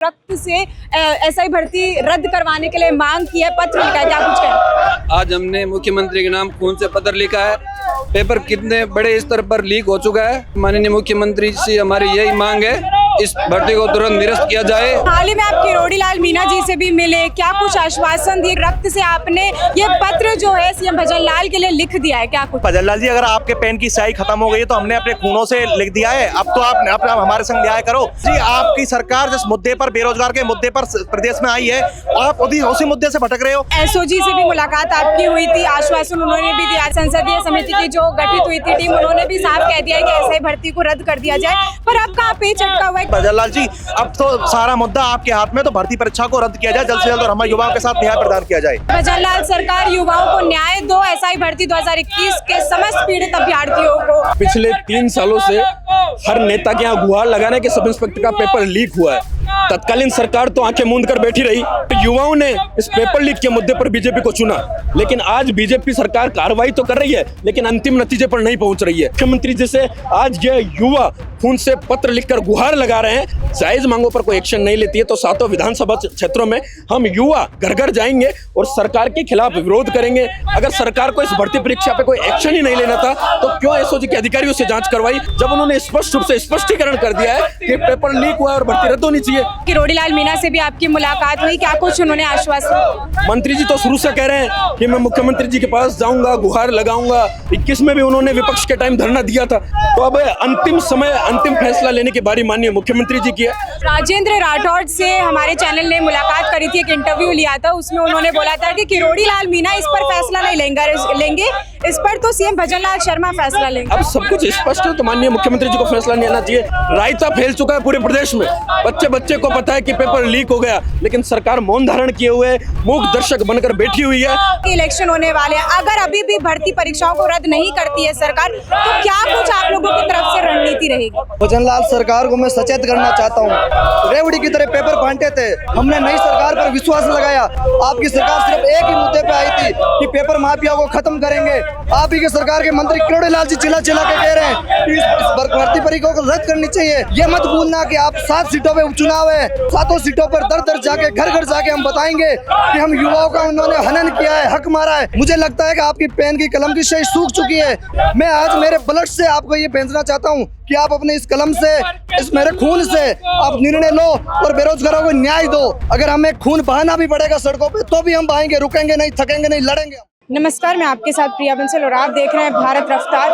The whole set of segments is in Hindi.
रक्त से एसआई भर्ती रद्द करवाने के लिए मांग की है, पत्र लिखा है, क्या कुछ कहें? आज हमने मुख्यमंत्री के नाम खून से पत्र लिखा है। पेपर कितने बड़े स्तर पर लीक हो चुका है। माननीय मुख्यमंत्री से हमारी यही मांग है, इस भर्ती को तुरंत निरस्त किया जाए। हाल ही में आप किरोड़ी लाल मीणा जी से भी मिले, क्या कुछ आश्वासन दिए? रक्त से आपने ये पत्र जो है सीएम भजन लाल के लिए लिख दिया है, क्या कुछ? भजन लाल जी, अगर आपके पेन की स्याही खत्म हो गई है तो हमने अपने खूनों से लिख दिया है। अब तो आप हमारे संग न्याय करो जी। आपकी सरकार जिस मुद्दे पर, बेरोजगार के मुद्दे पर प्रदेश में आई है, आप उसी मुद्दे से भटक रहे हो। एसओजी से भी मुलाकात आपकी हुई थी, आश्वासन उन्होंने भी दिया। संसदीय समिति की जो गठित हुई थी टीम, उन्होंने भी साफ कह दिया है कि एसआई भर्ती को रद्द कर दिया जाए, पर अब कहाँ पे चटका हुआ है? भजन लाल जी, अब तो सारा मुद्दा आपके हाथ में, तो भर्ती परीक्षा को रद्द किया जाए जल्द से जल्द और हमारे युवाओं के साथ न्याय प्रदान किया जाए। भजन लाल सरकार युवाओं को न्याय दो, एसआई भर्ती 2021 के समस्त पीड़ित अभ्यर्थियों को। पिछले 3 सालों से हर नेता के यहाँ गुहार लगाने के सब इंस्पेक्टर का पेपर लीक हुआ है। तत्कालीन सरकार तो आंखें मूंद कर बैठी रही, तो युवाओं ने इस पेपर लीक के मुद्दे पर बीजेपी को चुना। लेकिन आज बीजेपी सरकार कार्रवाई तो कर रही है, लेकिन अंतिम नतीजे पर नहीं पहुंच रही है। मुख्यमंत्री जैसे आज ये युवा खून से पत्र लिखकर गुहार लगा रहे हैं, जायज मांगों पर कोई एक्शन नहीं लेती है, तो सातों विधानसभा क्षेत्रों में हम युवा घर घर जाएंगे और सरकार के खिलाफ विरोध करेंगे। अगर सरकार को इस भर्ती परीक्षा पे कोई एक्शन ही नहीं लेना था, तो क्यों एसओजी के अधिकारियों से जांच करवाई, जब उन्होंने स्पष्ट रूप से स्पष्टीकरण कर दिया है कि पेपर लीक हुआ है और भर्ती रद्द होनी चाहिए। किरोड़ी लाल मीणा से भी आपकी मुलाकात हुई, क्या कुछ उन्होंने आश्वासन? मंत्री जी तो शुरू से कह रहे हैं कि मैं मुख्यमंत्री जी के पास जाऊंगा, गुहार लगाऊंगा। 21 में भी उन्होंने विपक्ष के टाइम धरना दिया था। तो अब अंतिम समय, अंतिम फैसला लेने की बारी माननीय मुख्यमंत्री जी की है। राजेंद्र राठौड़ से हमारे चैनल ने मुलाकात करी थी, एक इंटरव्यू लिया था, उसमें उन्होंने बोला था कि किरोड़ी लाल मीणा इस पर फैसला नहीं लेंगे, इस पर तो सीएम भजन लाल शर्मा फैसला लेंगे। अब सब कुछ स्पष्ट है, तो माननीय मुख्यमंत्री जी को फैसला नहीं लेना चाहिए। रायता फैल चुका है पूरे प्रदेश में, बच्चे को पता है कि पेपर लीक हो गया, लेकिन सरकार मौन धारण किए हुए मूक दर्शक बनकर बैठी हुई है। इलेक्शन होने वाले, अगर अभी भी भर्ती परीक्षाओं को रद्द नहीं करती है सरकार, तो क्या कुछ आप लोगों की तरफ से रणनीति रहेगी? भजन लाल सरकार को मैं सचेत करना चाहता हूँ, रेवड़ी की तरह पेपर बांटे थे। हमने नई सरकार पर विश्वास लगाया। आपकी सरकार सिर्फ एक ही मुद्दे पे आई थी कि पेपर माफिया को खत्म करेंगे। आप ही के सरकार के मंत्री किरोड़ी लाल जी चिल्ला के कह रहे हैं कि इस भर्ती परीक्षा को रद्द करनी चाहिए। ये मत भूलना कि आप 7 सीटों पे उपचुनाव है, 7 सीटों पर दर जाके, घर जाके हम बताएंगे कि हम युवाओं का उन्होंने हनन किया है, हक मारा है। मुझे लगता है कि आपकी पेन की कलम की स्याही सूख चुकी है। मैं आज मेरे ब्लड से आपको ये भेजना चाहता हूँ कि आप अपने इस कलम से, इस मेरे खून से आप निर्णय लो और बेरोजगारों को न्याय दो। अगर हमें खून बहाना भी पड़ेगा सड़कों पे, तो भी हम बहाएंगे, रुकेंगे नहीं, थकेंगे नहीं, लड़ेंगे। नमस्कार, मैं आपके साथ प्रिया बंसल और आप देख रहे हैं भारत रफ्तार।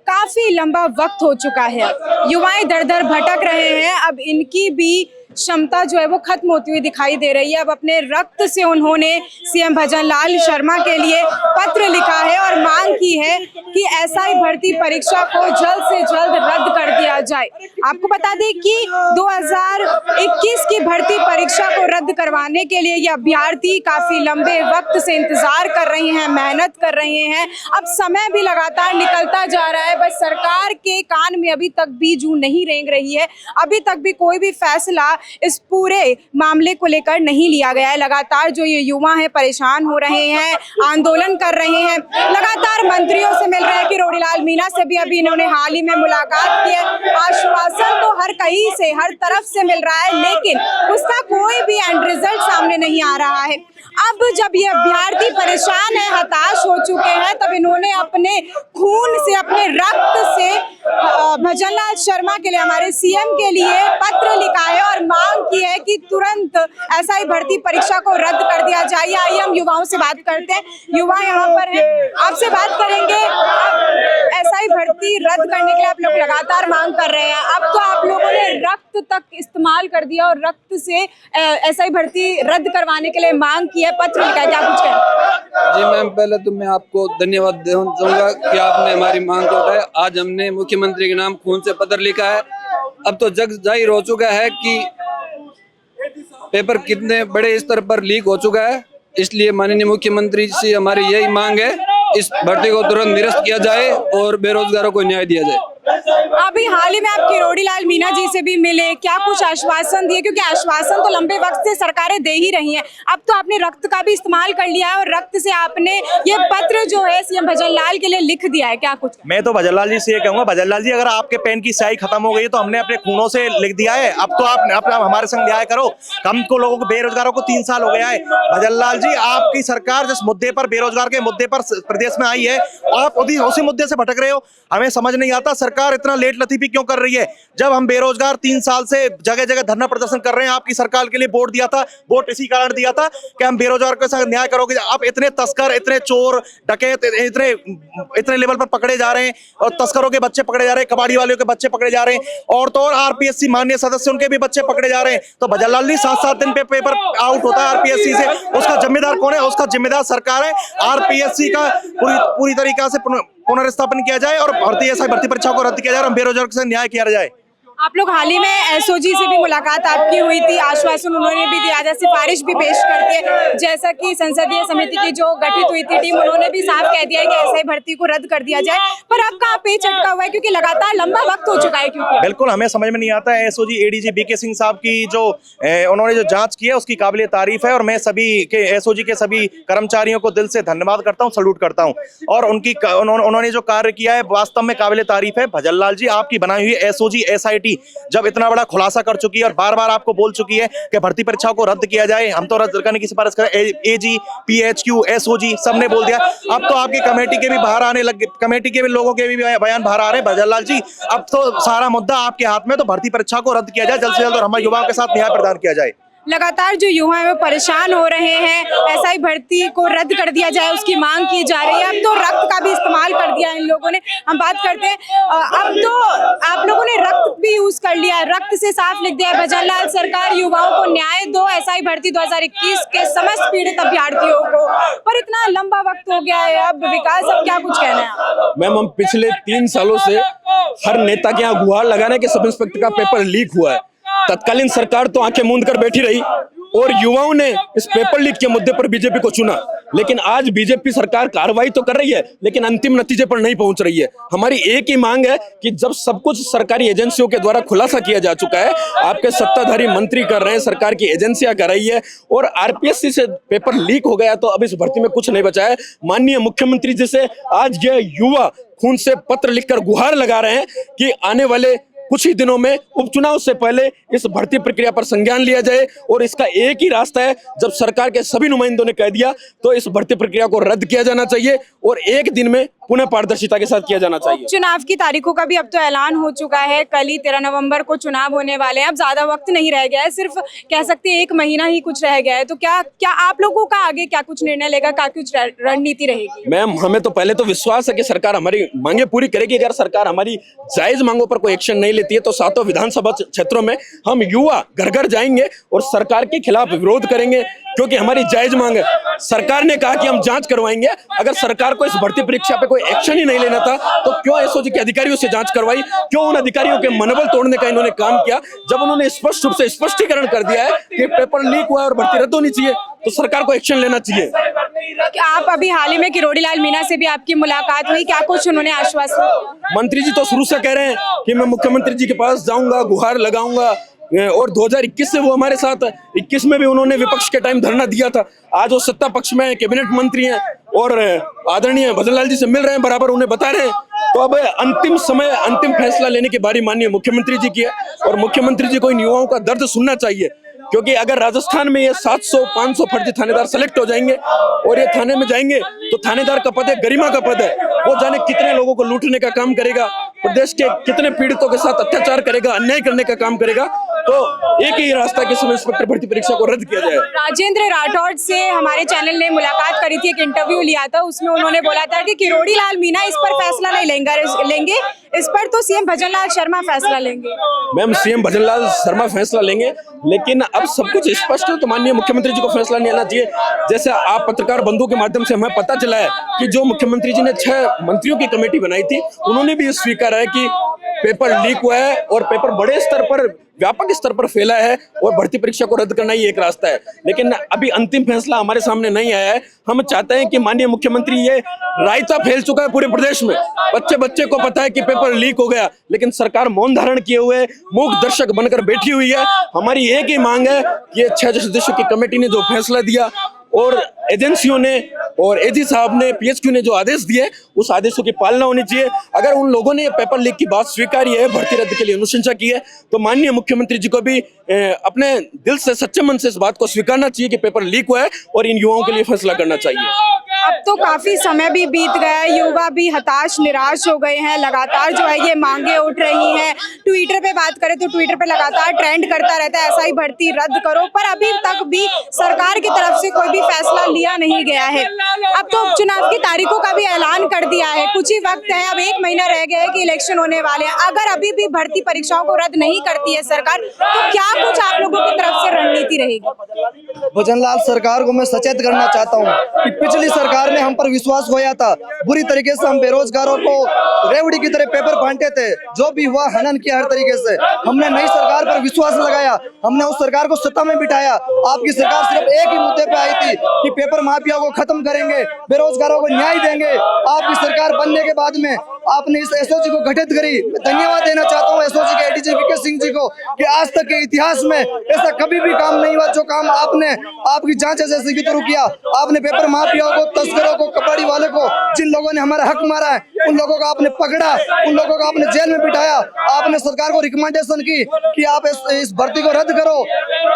काफी लंबा वक्त हो चुका है, युवाएं दर भटक रहे हैं, अब इनकी भी क्षमता जो है वो खत्म होती हुई दिखाई दे रही है। अब अपने रक्त से उन्होंने सीएम भजन लाल शर्मा के लिए पत्र लिखा है और मांग की है कि एसआई भर्ती परीक्षा को जल्द से जल्द रद्द कर दिया जाए। आपको बता दें कि 2021 की भर्ती परीक्षा को रद्द करवाने के लिए ये अभ्यर्थी काफी लंबे वक्त से इंतजार कर रहे हैं, मेहनत कर रहे हैं। अब समय भी लगातार निकलता जा रहा है, बस सरकार के कान में अभी तक भी जू नहीं रेंग रही है। अभी तक भी कोई भी फैसला इस पूरे मामले को लेकर नहीं लिया गया है। लगातार जो ये युवा हैं परेशान हो रहे हैं, आंदोलन कर रहे हैं, लगातार मंत्रियों से मिल रहे हैं। किरोड़ी लाल मीणा से भी अभी इन्होंने हाल ही में मुलाकात की है। आश्वासन तो हर कहीं से, हर तरफ से मिल रहा है, लेकिन उसका कोई भी एंड रिजल्ट सामने नहीं आ रहा है। अब जब ये अभ्यर्थी परेशान है, हताश हो चुके हैं, तब इन्होंने अपने खून से, अपने रक्त से भजन लाल शर्मा के लिए, हमारे सीएम के लिए पत्र लिखा है और मांग की है कि तुरंत एसआई भर्ती परीक्षा को रद्द कर दिया जाए। आइए हम युवाओं से बात करते हैं, युवा यहाँ पर हैं, आपसे बात करेंगे। एसआई भर्ती रद्द करने के लिए आप लोग लगातार मांग कर रहे हैं, अब तो आप लोगों ने रक्त तक इस्तेमाल कर दिया और रक्त से एसआई भर्ती रद्द करवाने के लिए मांग की है, पत्र लिखा है, क्या कुछ कहें? जी मैम, पहले तो मैं आपको धन्यवाद देना चाहूँगा कि आपने हमारी मांग को उठाया। आज हमने मुख्यमंत्री के नाम खून से पत्र लिखा है। अब तो जग जाहिर हो चुका है कि पेपर कितने बड़े स्तर पर लीक हो चुका है, इसलिए माननीय मुख्यमंत्री से हमारी यही मांग है, इस भर्ती को तुरंत निरस्त किया जाए और बेरोजगारों को न्याय दिया जाए। अभी हाल ही में आप किरोड़ी लाल मीणा जी से भी मिले, क्या कुछ आश्वासन दिए? क्योंकि आश्वासन तो लंबे वक्त से सरकारें दे ही रही हैं। अब तो आपने रक्त का भी इस्तेमाल कर लिया है और रक्त से आपने ये पत्र जो है सीएम भजनलाल के लिए लिख दिया है, क्या कुछ? मैं तो भजनलाल जी से ये कहूंगा, भजनलाल जी अगर आपके पेन की स्याही खत्म हो गई है तो हमने अपने खूनों से लिख दिया है, अब तो आप हमारे संग न्याय करो। हम को लोगों को बेरोजगारों को 3 साल हो गया है। भजनलाल जी आपकी सरकार जिस मुद्दे पर, बेरोजगार के मुद्दे पर प्रदेश में आई है, आप उसी मुद्दे से भटक रहे हो। हमें समझ नहीं आता सरकार इतना लेट लतीफी क्यों कर रही है। जब हम बेरोजगार 3 साल से जगह जगह धरना प्रदर्शन कर रहे हैं, आपकी सरकार के लिए वोट दिया था, वोट इसी कारण दिया था कि हम बेरोजगार के साथ न्याय करोगे। आप इतने तस्कर, इतने चोर डकैत इतने लेवल पर पकड़े जा रहे हैं और तस्करों के बच्चे पकड़े जा रहे हैं, कबाड़ी वालों के बच्चे पकड़े जा रहे हैं, और तो और आरपीएससी माननीय सदस्य उनके भी बच्चे पकड़े जा रहे हैं। तो भजनलाल जी 7-7 दिन पे पेपर आउट होता है आरपीएससी से, उसका जिम्मेदार कौन है? उसका जिम्मेदार सरकार है। आरपीएससी का पूरी तरीका से पुनर्स्थापन किया जाए और भर्ती परीक्षा को रद्द किया जाए और बेरोजगार से न्याय किया जाए। आप लोग हाल ही में एसओजी से भी मुलाकात आपकी हुई थी, आश्वासन उन्होंने भी दिया था, सिफारिश भी पेश करके, जैसा कि संसदीय समिति की जो गठित हुई थी टीम, उन्होंने भी साफ कह दिया है कि एसआई भर्ती को रद्द कर दिया जाए। पर अब कहाँ पेच अटका हुआ है क्योंकि लगातार लंबा वक्त हो चुका है? क्योंकि बिल्कुल हमें समझ में नहीं आता है। एसओजी एडीजी बीके सिंह साहब की जो उन्होंने जो जांच की है उसकी काबिल तारीफ है और मैं सभी के एसओजी के सभी कर्मचारियों को दिल से धन्यवाद करता हूं, सल्यूट करता हूं। और उन्होंने जो कार्य किया है वास्तव में काबिल तारीफ है। भजनलाल जी आपकी बनाई हुई एसओजी एसआईटी जब इतना बड़ा खुलासा कर चुकी है और बार बार आपको बोल चुकी है कि भर्ती परीक्षाओं को रद्द किया जाए, हम तो रद्द करने की सिफारिश करें, एजी पीएचक्यू एसओजी सबने बोल दिया। अब तो आपकी कमेटी के भी बाहर आने लगे, कमेटी के भी लोगों के भी बयान बाहर आ रहे हैं। भजनलाल जी अब तो सारा मुद्दा आपके हाथ में, तो भर्ती परीक्षा को रद्द किया जाए जल्द से जल्द और हमारे युवाओं के साथ न्याय प्रदान किया जाए। लगातार जो युवा है वो परेशान हो रहे हैं, एसआई भर्ती को रद्द कर दिया जाए उसकी मांग की जा रही है। अब तो रक्त का भी इस्तेमाल कर दिया है इन लोगों ने। हम बात करते हैं, अब तो आप लोगों ने रक्त भी यूज कर लिया है, रक्त से साफ लिख दिया है भजनलाल सरकार युवाओं को न्याय दो, एसआई भर्ती 2021 के समस्त पीड़ित अभ्यर्थियों को। पर इतना लंबा वक्त हो गया है, अब विकास अब क्या कुछ कहना है? मैम हम पिछले 3 सालों से हर नेता के यहाँ गुहार लगाने के सब इंस्पेक्टर का पेपर लीक हुआ है। तत्कालीन सरकार तो आंखें मूंद कर बैठी रही और युवाओं ने इस पेपर लीक के मुद्दे पर बीजेपी को चुना। लेकिन आज बीजेपी सरकार कार्रवाई तो कर रही है लेकिन अंतिम नतीजे पर नहीं पहुंच रही है। हमारी एक ही मांग है कि जब सब कुछ सरकारी एजेंसियों के द्वारा खुलासा किया जा चुका है, आपके सत्ताधारी मंत्री कर रहे हैं, सरकार की एजेंसियां कर रही है और आरपीएससी से पेपर लीक हो गया तो अब इस भर्ती में कुछ नहीं बचा है। माननीय मुख्यमंत्री जी से आज ये युवा खून से पत्र लिखकर गुहार लगा रहे हैं कि आने वाले कुछ ही दिनों में उपचुनाव से पहले इस भर्ती प्रक्रिया पर संज्ञान लिया जाए और इसका एक ही रास्ता है, जब सरकार के सभी नुमाइंदों ने कह दिया तो इस भर्ती प्रक्रिया को रद्द किया जाना चाहिए और एक दिन में पुनः पारदर्शिता के साथ किया जाना चाहिए। चुनाव की तारीखों का भी अब तो ऐलान हो चुका है, कल ही 13 नवंबर को चुनाव होने वाले हैं। अब ज्यादा वक्त नहीं रह गया है, सिर्फ कह सकते हैं 1 महीना ही कुछ रह गया है। तो क्या आप लोगों का आगे क्या कुछ निर्णय लेगा, क्या कुछ रणनीति रहेगी? मैम हमें तो पहले तो विश्वास है कि सरकार हमारी मांगे पूरी करेगी। अगर सरकार हमारी जायज मांगों पर कोई एक्शन नहीं लेती है तो 7 विधानसभा क्षेत्रों में हम युवा घर घर जाएंगे और सरकार के खिलाफ विरोध करेंगे क्योंकि हमारी जायज मांग है। सरकार ने कहा कि हम जांच करवाएंगे, अगर सरकार को इस भर्ती परीक्षा पे कोई एक्शन ही नहीं लेना था तो क्यों एसओजी के अधिकारियों से जांच करवाई? क्यों उन अधिकारियों के मनोबल तोड़ने का इन्होंने काम किया? जब उन्होंने स्पष्ट रूप से स्पष्टीकरण कर दिया है कि पेपर लीक हुआ है और भर्ती रद्द होनी चाहिए तो सरकार को एक्शन लेना चाहिए। आप अभी हाल ही में किरोड़ी लाल मीणा से भी आपकी मुलाकात हुई, क्या कुछ उन्होंने आश्वासन दिया? मंत्री जी तो शुरू से कह रहे हैं कि मैं मुख्यमंत्री जी के पास जाऊंगा, गुहार लगाऊंगा और 2021 से वो हमारे साथ, 21 में भी उन्होंने विपक्ष के टाइम धरना दिया था। आज वो सत्ता पक्ष में कैबिनेट मंत्री हैं और आदरणीय भजनलाल जी से मिल रहे हैं, बराबर उन्हें बता रहे हैं। तो अब अंतिम समय, अंतिम फैसला लेने की बारी माननीय मुख्यमंत्री जी की है और मुख्यमंत्री जी को इन युवाओं का दर्द सुनना चाहिए क्योंकि अगर राजस्थान में ये 700-500 फर्जी थानेदार सेलेक्ट हो जाएंगे और ये थाने में जाएंगे तो थानेदार का पद है, गरिमा का पद है, वो जाने कितने लोगों को लूटने का काम करेगा, प्रदेश के कितने पीड़ितों के साथ अत्याचार करेगा, अन्याय करने का काम करेगा। तो एक ही रास्ता कि सब इंस्पेक्टर भर्ती परीक्षा को रद्द किया जाए। राजेंद्र राठौड़ से हमारे चैनल ने मुलाकात करी थी, एक इंटरव्यू लिया था, उसमें उन्होंने बोला था कि किरोड़ी लाल मीणा इस पर फैसला नहीं लेंगे, इस पर तो सीएम भजनलाल शर्मा फैसला लेंगे। मैम सीएम भजनलाल शर्मा फैसला लेंगे लेकिन अब सब कुछ स्पष्ट है तो माननीय मुख्यमंत्री जी को फैसला नहीं आना चाहिए। जैसे आप पत्रकार बंधुओं के माध्यम से हमें पता चला है कि जो मुख्यमंत्री जी ने 6 मंत्रियों की कमेटी बनाई थी उन्होंने भी ये स्वीकारा है कि पेपर लीक हुआ है और पेपर बड़े स्तर पर, व्यापक स्तर पर फैला है और भर्ती परीक्षा को रद्द करना ही एक रास्ता है। लेकिन अभी अंतिम फैसला हमारे सामने नहीं आया है। हम चाहते हैं कि माननीय मुख्यमंत्री, ये रायता फैल चुका है पूरे प्रदेश में, बच्चे बच्चे को पता है कि पेपर लीक हो गया, लेकिन सरकार मौन धारण किए हुए मूक दर्शक बनकर बैठी हुई है। हमारी एक ही मांग है कि ये 6 सदस्यों की कमेटी ने जो फैसला दिया और एजेंसियों ने और एजी साहब ने, पीएचक्यू ने जो आदेश दिए, उस आदेशों की पालना होनी चाहिए। अगर उन लोगों ने पेपर लीक की बात स्वीकारी है, भर्ती रद्द के लिए अनुशंसा की है, तो माननीय मुख्यमंत्री जी को भी अपने दिल से, सच्चे मन से इस बात को स्वीकारना चाहिए कि पेपर लीक हुआ है और इन युवाओं के लिए फैसला करना चाहिए। अब तो काफी समय भी बीत गया है, युवा भी हताश निराश हो गए हैं। लगातार जो है ये मांगे उठ रही हैं। ट्विटर पे बात करें तो ट्विटर पे लगातार ट्रेंड करता रहता है SI भर्ती रद्द करो, पर अभी तक भी सरकार की तरफ से कोई भी फैसला लिया नहीं गया है। अब तो उपचुनाव की तारीखों का भी ऐलान कर दिया है, कुछ ही वक्त है, अब 1 महीना रह गया है कि इलेक्शन होने वाले हैं। अगर अभी भी भर्ती परीक्षाओं को रद्द नहीं करती है सरकार, तो क्या कुछ आप लोगों की तरफ से रणनीति रहेगी? भजनलाल, सरकार को मैं सचेत करना चाहता हूँ कि पिछली सरकार ने हम पर विश्वास खोया था। बुरी तरीके से हम बेरोजगारों को रेवड़ी की तरह पेपर बांटे थे। जो भी हुआ हनन किया हर तरीके से। हमने नई सरकार पर विश्वास लगाया, हमने उस सरकार को सत्ता में बिठाया। आपकी सरकार सिर्फ एक ही मुद्दे पे आई थी कि पेपर माफिया को खत्म करेंगे, बेरोजगारों को न्याय देंगे। आपकी सरकार बनने के बाद में आपने इस एसओजी को गठित करी। मैं धन्यवाद देना चाहता हूँ एसओजी के एडीजी वीके सिंह जी को कि आज तक के इतिहास में ऐसा कभी भी काम नहीं हुआ जो काम आपने आपकी जांच एजेंसी के थ्रू किया। आपने पेपर माफियाओं को, तस्करों को, कबाड़ी वाले को, जिन लोगों ने हमारा हक मारा है, उन लोगों को आपने पकड़ा, उन लोगों को आपने जेल में बिठाया। आपने सरकार को रिकमेंडेशन की कि आप इस भर्ती को रद्द करो।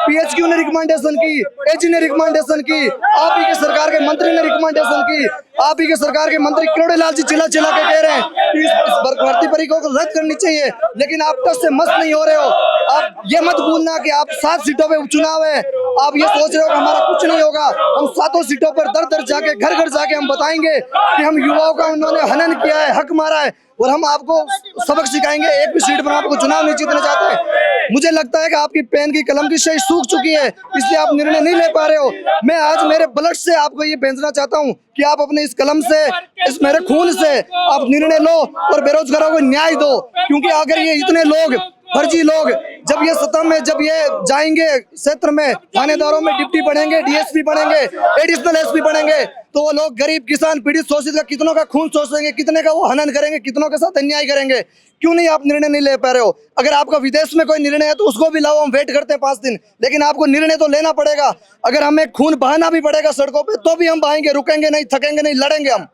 पीएचक्यू ने रिकमेंडेशन की, एजी ने रिकमेंडेशन की, आप ही के सरकार के मंत्री ने रिकमेंडेशन की। आप ही के सरकार के मंत्री किरोड़ीलाल जी चिल्ला चिल्ला के कह रहे हैं कि इस भर्ती परीक्षा को रद्द करनी चाहिए, लेकिन आप टस से मस्त नहीं हो रहे हो। आप ये मत भूलना कि आप 7 सीटों पे उपचुनाव है। आप ये सोच रहे हो कि हमारा कुछ नहीं होगा। हम 7 सीटों पर दर दर जाके, घर घर जाके हम बताएंगे कि हम युवाओं का उन्होंने हनन किया है, हक मारा है, और हम आपको सबक सिखाएंगे। एक भी सीट पर आपको चुनाव नहीं जीतना चाहते। मुझे लगता है कि आपकी पेन की, कलम की स्याही सूख चुकी है, इसलिए आप निर्णय नहीं ले पा रहे हो। मैं आज मेरे ब्लड से आपको ये भेजना चाहता हूँ कि आप अपने इस कलम से, इस मेरे खून से आप निर्णय लो और बेरोजगारों को न्याय दो। क्योंकि अगर ये इतने लोग, फर्जी लोग, जब ये सत्ता में, जब ये जाएंगे क्षेत्र में, थानेदारों में डिप्टी बढ़ेंगे, डीएसपी बढ़ेंगे, एडिशनल एसपी बढ़ेंगे, तो वो लोग गरीब, किसान, पीड़ित, शोषित का कितनों का खून शोषेंगे, कितने का वो हनन करेंगे, कितनों के साथ अन्याय करेंगे। क्यों नहीं आप निर्णय नहीं ले पा रहे हो? अगर आपका विदेश में कोई निर्णय है तो उसको भी लाओ, हम वेट करते हैं 5 दिन, लेकिन आपको निर्णय तो लेना पड़ेगा। अगर हमें खून बहाना भी पड़ेगा सड़कों पे तो भी हम बहाएंगे, रुकेंगे नहीं, थकेंगे नहीं, लड़ेंगे हम।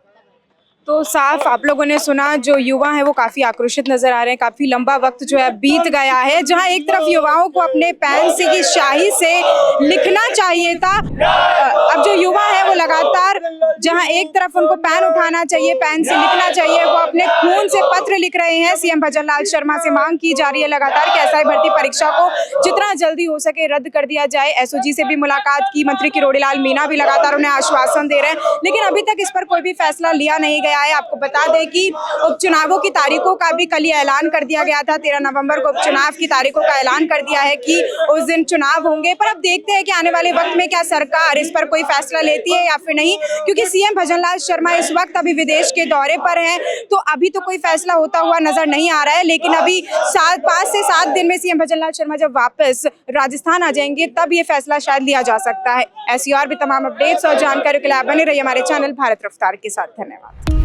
तो साफ आप लोगों ने सुना, जो युवा है वो काफी आक्रोशित नजर आ रहे हैं। काफी लंबा वक्त जो है बीत गया है, जहां एक तरफ युवाओं को अपने पेन से की स्याही से लिखना चाहिए था। अब जो युवा है वो लगातार, जहां एक तरफ उनको पेन उठाना चाहिए, पेन से लिखना चाहिए, वो अपने खून से पत्र लिख रहे हैं। सीएम भजनलाल शर्मा से मांग की जा रही है लगातार कि SI भर्ती परीक्षा को जितना जल्दी हो सके रद्द कर दिया जाए। एसओजी से भी मुलाकात की, मंत्री किरोड़ीलाल मीणा भी लगातार उन्हें आश्वासन दे रहे हैं, लेकिन अभी तक इस पर कोई भी फैसला लिया नहीं गया है। आपको बता दें कि उपचुनावों की तारीखों का भी कल ही ऐलान कर दिया गया था। 13 नवंबर को उपचुनाव की तारीखों का ऐलान कर दिया है कि उस दिन चुनाव होंगे। पर अब देखते हैं कि आने वाले वक्त में क्या सरकार इस पर कोई फैसला लेती है या फिर नहीं, क्योंकि सीएम भजनलाल शर्मा इस वक्त अभी विदेश के दौरे पर हैं, तो अभी तो कोई फैसला होता हुआ नजर नहीं आ रहा है। लेकिन अभी 5 से 7 दिन में सीएम भजनलाल शर्मा जब वापस राजस्थान आ जाएंगे तब ये फैसला शायद लिया जा सकता है। ऐसी और भी तमाम अपडेट्स और जानकारी के लिए बने रहिए हमारे चैनल भारत रफ्तार के साथ। धन्यवाद।